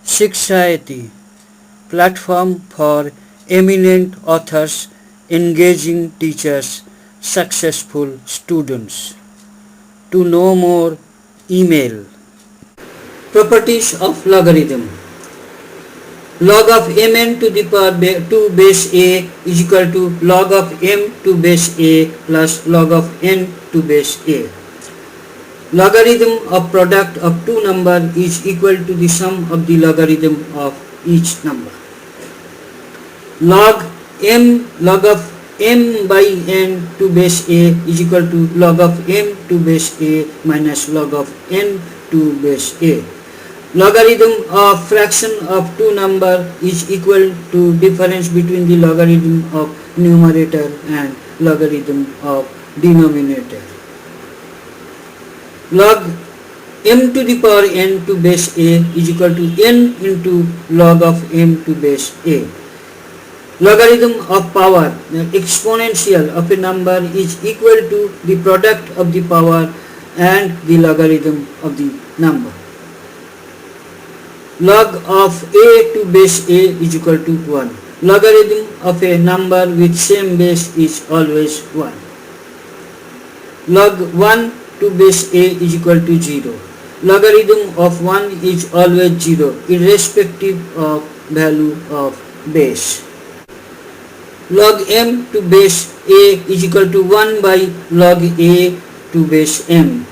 Shikshayati, platform for eminent authors, engaging teachers, successful students. To know more, email. Properties of logarithm. Log of mn to the power 2 base a is equal to log of m to base a plus log of n to base a. Logarithm of product of two numbers is equal to the sum of the logarithm of each number. Log of m by n to base a is equal to log of m to base a minus log of n to base a. Logarithm of fraction of two numbers is equal to difference between the logarithm of numerator and logarithm of denominator. Log m to the power n to base a is equal to n into log of m to base a. Logarithm of power, exponential of a number is equal to the product of the power and the logarithm of the number. Log of a to base a is equal to 1. Logarithm of a number with same base is always 1. Log 1 to base a is equal to 0. Logarithm of 1 is always 0 irrespective of value of base. Log m to base a is equal to 1 by log a to base m.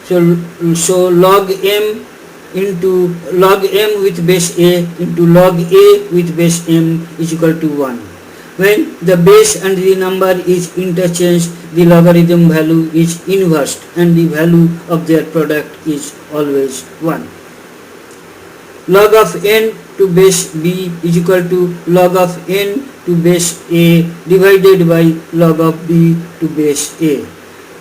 So log m into log m with base a into log a with base m is equal to 1. When the base and the number is interchanged, the logarithm value is inversed and the value of their product is always 1. Log of n to base b is equal to log of n to base a divided by log of b to base a.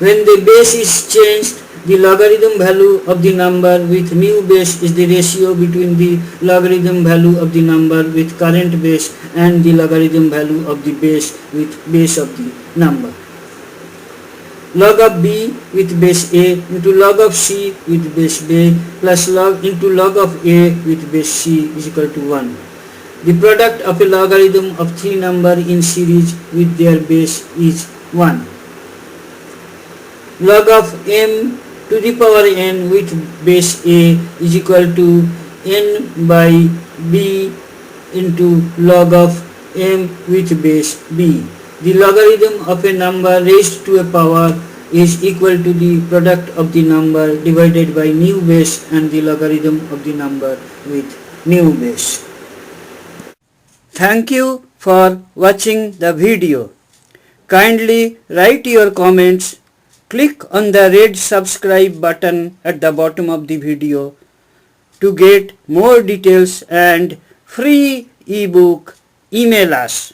When the base is changed, the logarithm value of the number with new base is the ratio between the logarithm value of the number with current base and the logarithm value of the base with base of the number. Log of b with base a into log of c with base b plus log into log of a with base c is equal to 1. The product of a logarithm of three numbers in series with their base is 1. Log of m to the power n with base a is equal to n by b into log of m with base b. The logarithm of a number raised to a power is equal to the product of the number divided by new base and the logarithm of the number with new base. Thank you for watching the video. Kindly write your comments. Click on the red subscribe button at the bottom of the video to get more details and free ebook. Email us.